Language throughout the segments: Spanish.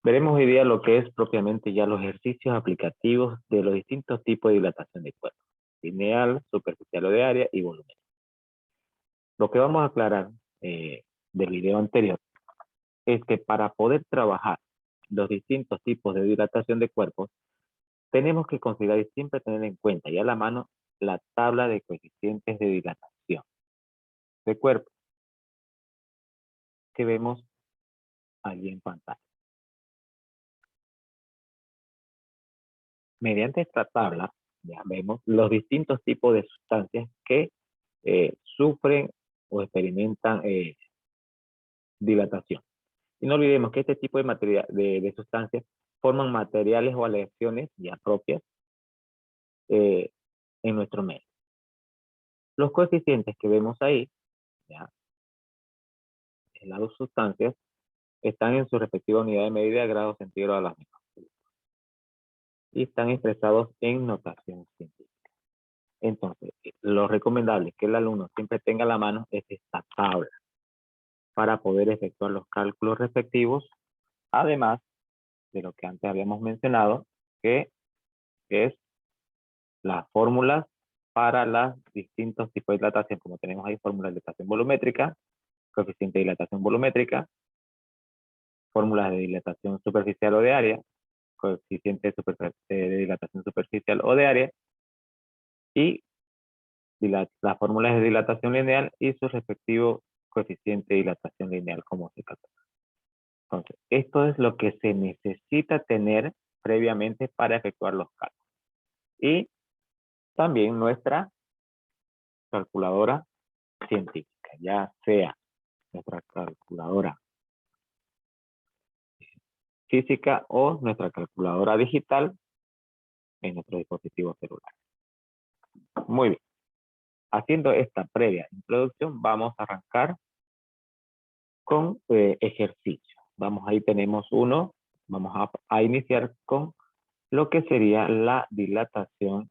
Veremos hoy día lo que es propiamente ya los ejercicios aplicativos de los distintos tipos de dilatación de cuerpo: lineal, superficial o de área y volumen. Lo que vamos a aclarar del video anterior es que para poder trabajar los distintos tipos de dilatación de cuerpos, tenemos que considerar y siempre tener en cuenta y a la mano la tabla de coeficientes de dilatación de cuerpo que vemos allí en pantalla. Mediante esta tabla ya vemos los distintos tipos de sustancias que sufren o experimentan dilatación. Y no olvidemos que este tipo de sustancias forman materiales o aleaciones ya propias en nuestro medio. Los coeficientes que vemos ahí, ya, en las dos sustancias, están en su respectiva unidad de medida, grados centígrados a las mismas. Y están expresados en notación científica. Entonces, lo recomendable es que el alumno siempre tenga a la mano es esta tabla para poder efectuar los cálculos respectivos, además de lo que antes habíamos mencionado, que es las fórmulas para los distintos tipos de dilatación, como tenemos ahí: fórmula de dilatación volumétrica, coeficiente de dilatación volumétrica, fórmulas de dilatación superficial o de área, coeficiente de dilatación superficial o de área, y las fórmulas de dilatación lineal y su respectivo coeficiente de dilatación lineal, como se calcula. Entonces, esto es lo que se necesita tener previamente para efectuar los cálculos. Y también nuestra calculadora científica, ya sea nuestra calculadora física o nuestra calculadora digital en nuestro dispositivo celular. Muy bien. Haciendo esta previa introducción, vamos a arrancar con ejercicios. Ahí tenemos uno. Vamos a iniciar con lo que sería la dilatación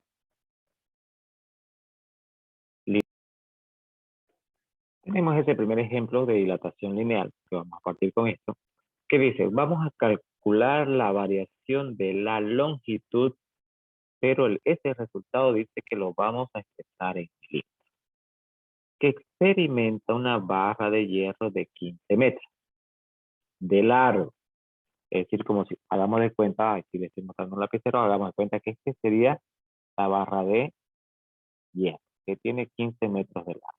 lineal. Tenemos ese primer ejemplo de dilatación lineal, que vamos a partir con esto, que dice: vamos a calcular la variación de la longitud, pero ese resultado dice que lo vamos a expresar en milímetros, que experimenta una barra de hierro de 15 metros de largo. Es decir, como si hagamos de cuenta, aquí le estoy mostrando un lapicero, hagamos de cuenta que este sería la barra de hierro, que tiene 15 metros de largo,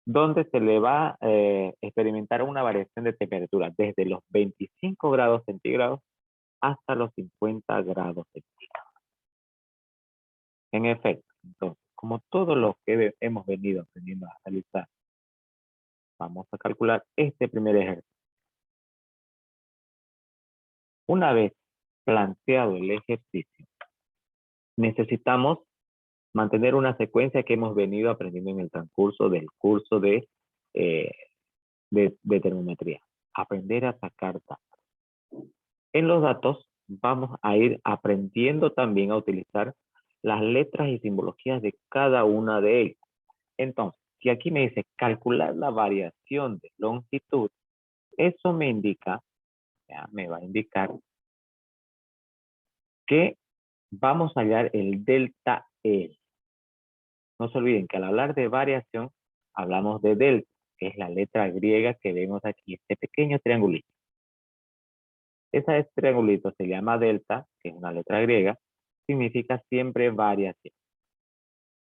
donde se le va a experimentar una variación de temperatura desde los 25 grados centígrados hasta los 50 grados centígrados. En efecto, entonces, como todo lo que hemos venido aprendiendo a realizar, vamos a calcular este primer ejercicio. Una vez planteado el ejercicio, necesitamos mantener una secuencia que hemos venido aprendiendo en el transcurso del curso de termometría. Aprender a sacar datos. En los datos vamos a ir aprendiendo también a utilizar las letras y simbologías de cada una de ellas. Entonces, si aquí me dice calcular la variación de longitud, eso me indica, me va a indicar que vamos a hallar el delta L. No se olviden que al hablar de variación, hablamos de delta, que es la letra griega que vemos aquí, este pequeño triangulito. Ese triangulito se llama delta, que es una letra griega, significa siempre variación.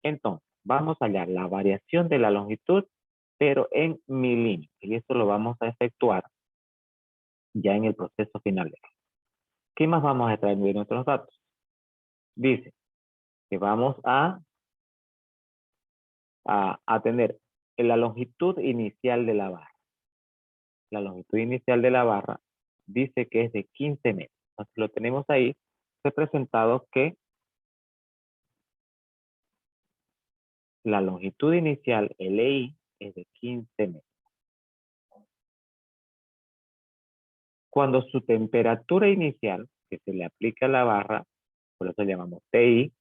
Entonces, vamos a hallar la variación de la longitud, pero en milímetros. Y esto lo vamos a efectuar ya en el proceso final. ¿Qué más vamos a extraer de nuestros datos? Dice que vamos a tener la longitud inicial de la barra. La longitud inicial de la barra dice que es de 15 metros. Entonces lo tenemos ahí representado que la longitud inicial, LI, es de 15 metros. Cuando su temperatura inicial, que se le aplica a la barra, por eso llamamos TI,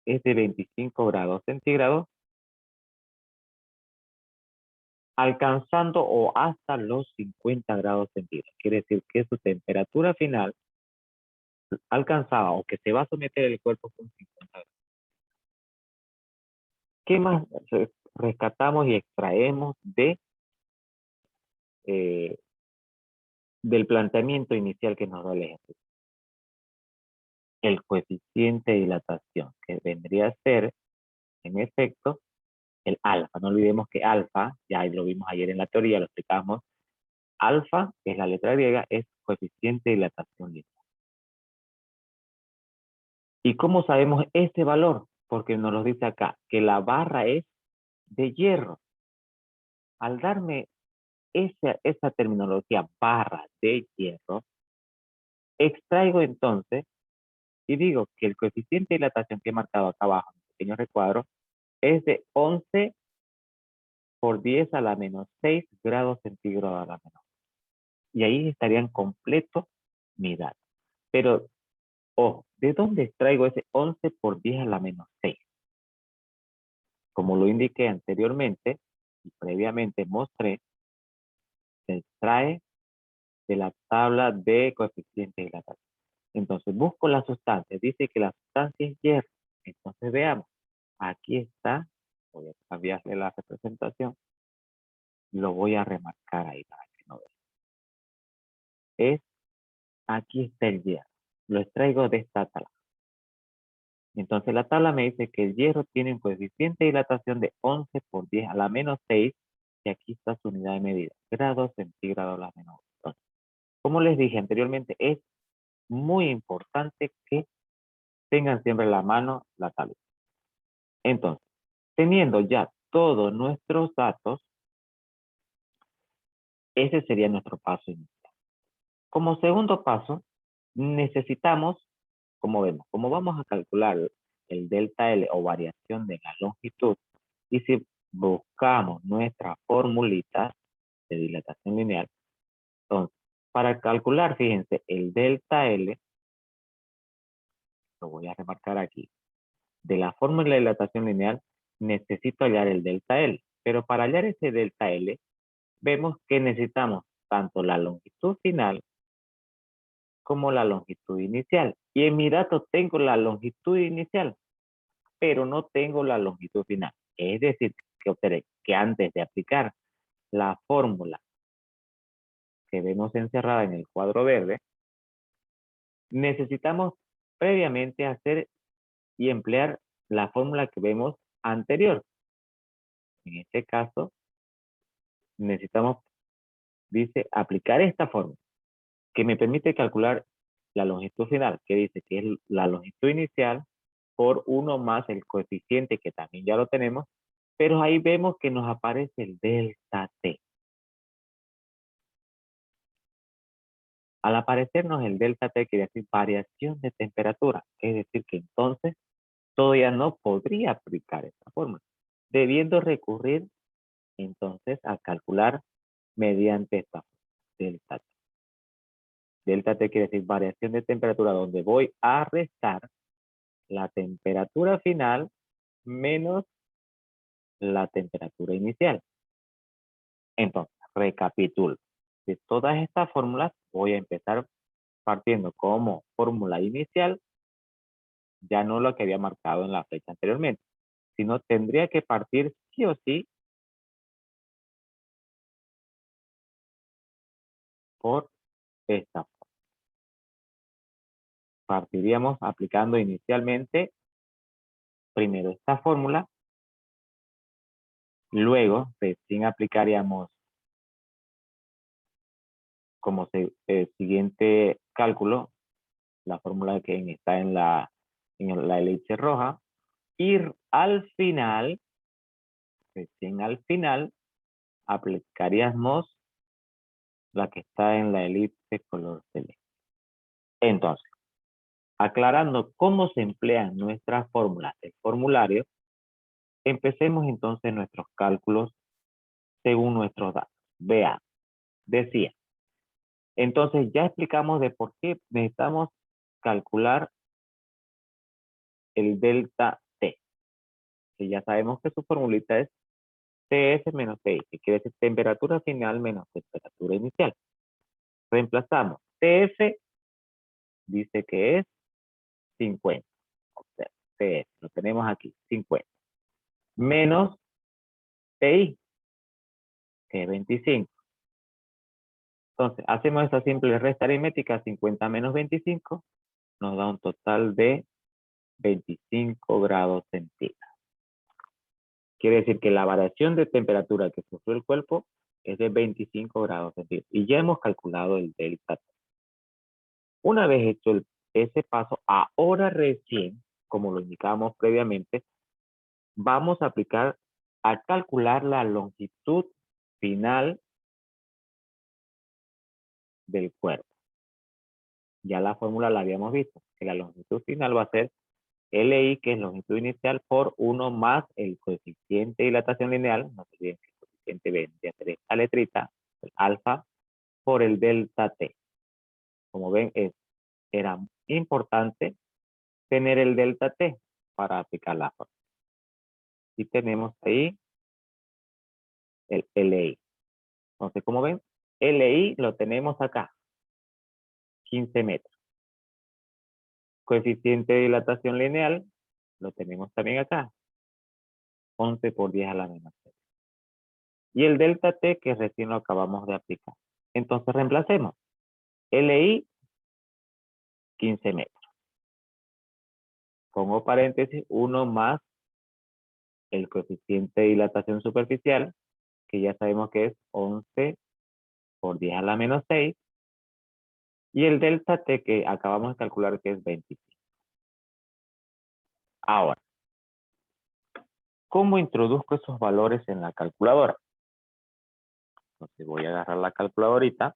es de 25 grados centígrados, alcanzando o hasta los 50 grados centígrados. Quiere decir que su temperatura final alcanzada o que se va a someter el cuerpo con 50 grados. ¿Qué más rescatamos y extraemos eh, del planteamiento inicial que nos da el ejemplo? El coeficiente de dilatación, que vendría a ser, en efecto, el alfa. No olvidemos que alfa, ya lo vimos ayer en la teoría, lo explicamos, alfa, que es la letra griega, es coeficiente de dilatación lineal. ¿Y cómo sabemos este valor? Porque nos lo dice acá, que la barra es de hierro. Al darme esa terminología, barra de hierro, extraigo entonces y digo que el coeficiente de dilatación que he marcado acá abajo en el pequeño recuadro es de 11 por 10 a la menos 6 grados centígrados a la menos. Y ahí estarían completos mi dato. Pero, ojo, ¿de dónde extraigo ese 11 por 10 a la menos 6? Como lo indiqué anteriormente y previamente mostré, se extrae de la tabla de coeficiente de dilatación. Entonces busco la sustancia. Dice que la sustancia es hierro. Entonces veamos. Aquí está. Voy a cambiarle la representación. Lo voy a remarcar ahí para que no vean. Aquí está el hierro. Lo extraigo de esta tabla. Entonces la tabla me dice que el hierro tiene un coeficiente de dilatación de 11 por 10 a la menos 6. Y aquí está su unidad de medida. Grados centígrados a la menos 1. Entonces, como les dije anteriormente, es muy importante que tengan siempre en la mano la tabla. Entonces, teniendo ya todos nuestros datos, ese sería nuestro paso inicial. Como segundo paso, necesitamos, como vemos, como vamos a calcular el delta L o variación de la longitud, y si buscamos nuestra formulita de dilatación lineal, entonces, para calcular, fíjense, el delta L, lo voy a remarcar aquí, de la fórmula de dilatación lineal, necesito hallar el delta L, pero para hallar ese delta L, vemos que necesitamos tanto la longitud final como la longitud inicial. Y en mi dato tengo la longitud inicial, pero no tengo la longitud final. Es decir, que observé que antes de aplicar la fórmula que vemos encerrada en el cuadro verde, necesitamos previamente hacer y emplear la fórmula que vemos anterior. En este caso, necesitamos, dice, aplicar esta fórmula que me permite calcular la longitud final, que dice que es la longitud inicial por 1 más el coeficiente, que también ya lo tenemos, pero ahí vemos que nos aparece el delta T. Al aparecernos el delta T, quiere decir variación de temperatura, es decir, que entonces todavía no podría aplicar esta fórmula, debiendo recurrir entonces a calcular mediante esta delta T. Delta T quiere decir variación de temperatura, donde voy a restar la temperatura final menos la temperatura inicial. Entonces, recapitulo. De todas estas fórmulas, voy a empezar partiendo como fórmula inicial, ya no lo que había marcado en la flecha anteriormente, sino tendría que partir sí o sí por esta fórmula. Partiríamos aplicando inicialmente primero esta fórmula, luego recién aplicaríamos como siguiente cálculo la fórmula que está en la elipse roja, y al final, recién al final, aplicaríamos la que está en la elipse color celeste. Entonces, aclarando cómo se emplean nuestras fórmulas del formulario, empecemos entonces nuestros cálculos según nuestros datos. Vea, decía, entonces ya explicamos de por qué necesitamos calcular el delta T, que ya sabemos que su formulita es TS menos TI, que quiere decir temperatura final menos temperatura inicial. Reemplazamos. TF dice que es 50. O sea, TF, lo tenemos aquí, 50. Menos TI, que es 25. Entonces, hacemos esta simple resta aritmética, 50 menos 25, nos da un total de 25 grados centígrados. Quiere decir que la variación de temperatura que sufrió el cuerpo es de 25 grados centígrados. Y ya hemos calculado el delta T. Una vez hecho ese paso, ahora recién, como lo indicábamos previamente, vamos a calcular la longitud final del cuerpo. Ya la fórmula la habíamos visto, que la longitud final va a ser LI, que es longitud inicial, por 1 más el coeficiente de dilatación lineal, no se olviden que el coeficiente vendría a ser esta letrita, el alfa, por el delta T. Como ven, era importante tener el delta T para aplicar la fórmula. Y tenemos ahí el LI. Entonces, como ven, LI lo tenemos acá, 15 metros. Coeficiente de dilatación lineal lo tenemos también acá, 11 por 10 a la menos 6. Y el delta T que recién lo acabamos de aplicar. Entonces reemplacemos. LI, 15 metros. Pongo paréntesis, 1 más el coeficiente de dilatación superficial, que ya sabemos que es 11 por 10 a la menos 6. Y el delta T que acabamos de calcular que es 25. Ahora, ¿cómo introduzco esos valores en la calculadora? Entonces voy a agarrar la calculadorita.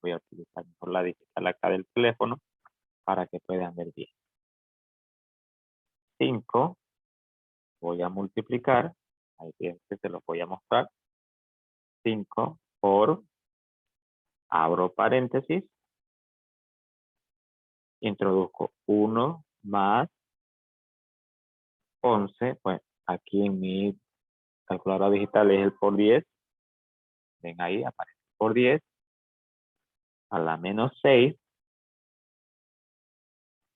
Voy a utilizar por la digital acá del teléfono para que puedan ver bien. 5, voy a multiplicar, ahí fíjense, se los voy a mostrar. 5 por, abro paréntesis, introduzco 1 más 11, pues aquí en mi calculadora digital es el por 10, ven ahí, aparece por 10, a la menos 6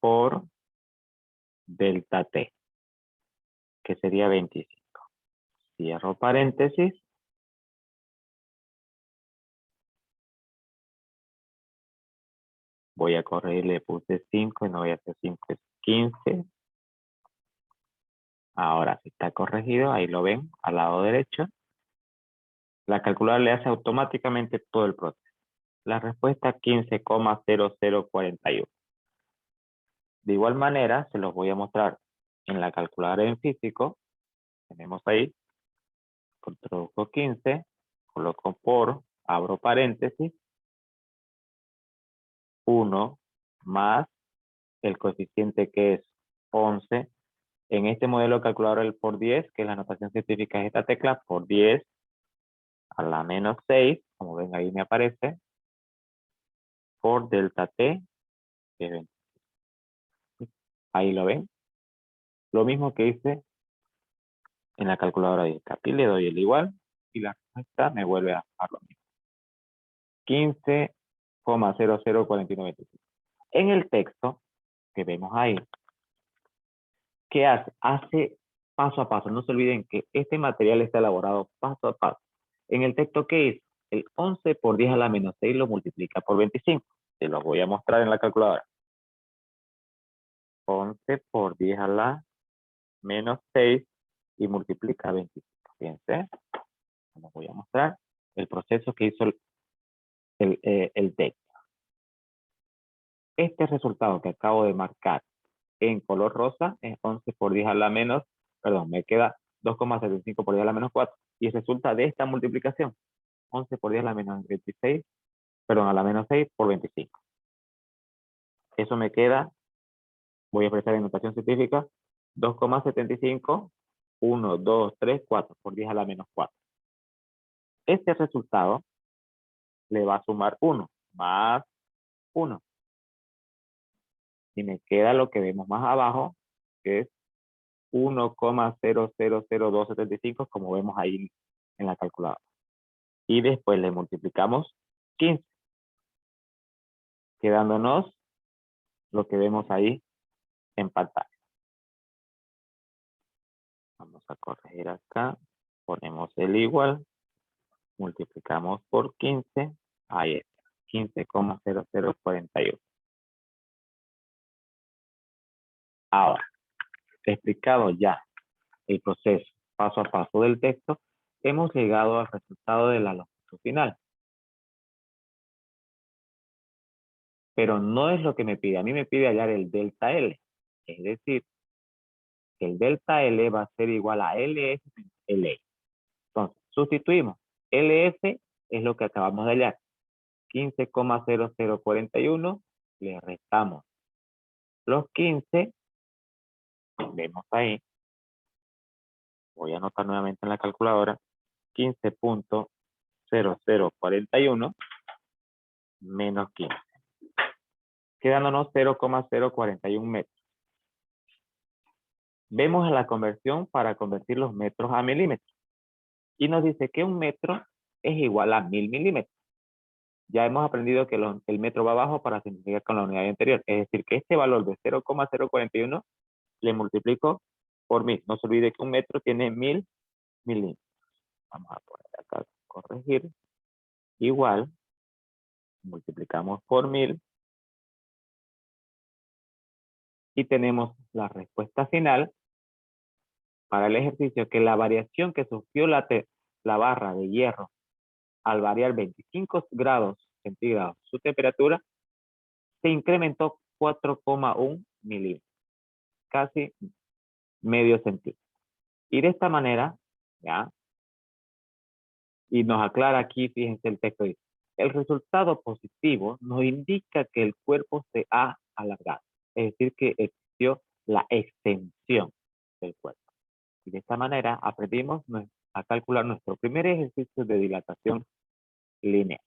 por delta T, que sería 25. Cierro paréntesis. Voy a corregir, le puse 5 y no voy a hacer 5, es 15. Ahora sí está corregido, ahí lo ven, al lado derecho. La calculadora le hace automáticamente todo el proceso. La respuesta 15,0041. De igual manera, se los voy a mostrar en la calculadora en físico. Tenemos ahí, introduzco 15, coloco por, abro paréntesis, 1 más el coeficiente que es 11. En este modelo calculador el por 10, que es la notación científica de esta tecla, por 10 a la menos 6, como ven ahí me aparece, por delta T, que es 20. Ahí lo ven. Lo mismo que hice en la calculadora digital. Y le doy el igual y la respuesta me vuelve a dar lo mismo. 15,0049. En el texto que vemos ahí, ¿qué hace? Hace paso a paso. No se olviden que este material está elaborado paso a paso. En el texto, ¿qué hizo? El 11 por 10 a la menos 6 lo multiplica por 25. Se lo voy a mostrar en la calculadora. 11 por 10 a la menos 6 y multiplica 25. Fíjense, les voy a mostrar el proceso que hizo el texto. Este resultado que acabo de marcar en color rosa es 11 por 10 a la menos, perdón, me queda 2,75 por 10 a la menos 4. Y resulta de esta multiplicación, 11 por 10 a la menos 26, perdón, a la menos 6 por 25. Eso me queda, voy a expresar en notación científica, 2,75, 1, 2, 3, 4 por 10 a la menos 4. Este resultado le va a sumar 1 más 1. Y me queda lo que vemos más abajo, que es 1,000275, como vemos ahí en la calculadora. Y después le multiplicamos 15, quedándonos lo que vemos ahí en pantalla. Vamos a corregir acá, ponemos el igual, multiplicamos por 15, ahí está, 15,0041. Ahora, explicado ya el proceso paso a paso del texto, hemos llegado al resultado de la longitud final. Pero no es lo que me pide. A mí me pide hallar el delta L. Es decir, que el delta L va a ser igual a LS menos LA. Entonces, sustituimos. LS es lo que acabamos de hallar. 15,0041. Le restamos los 15. Vemos ahí. Voy a anotar nuevamente en la calculadora. 15,0041 menos 15. Quedándonos 0,041 metros. Vemos la conversión para convertir los metros a milímetros. Y nos dice que un metro es igual a 1000 milímetros. Ya hemos aprendido que el metro va abajo para simplificar con la unidad anterior. Es decir, que este valor de 0,041 le multiplico por 1000. No se olvide que un metro tiene 1000 milímetros. Vamos a poner acá, corregir. Igual, multiplicamos por 1000. Y tenemos la respuesta final para el ejercicio, que la variación que sufrió la barra de hierro al variar 25 grados centígrados su temperatura, se incrementó 4,1 milímetros, casi medio centímetro. Y de esta manera, ¿ya? Y nos aclara aquí, fíjense el texto dice, el resultado positivo nos indica que el cuerpo se ha alargado, es decir, que existió la extensión del cuerpo. Y de esta manera aprendimos a calcular nuestro primer ejercicio de dilatación lineal.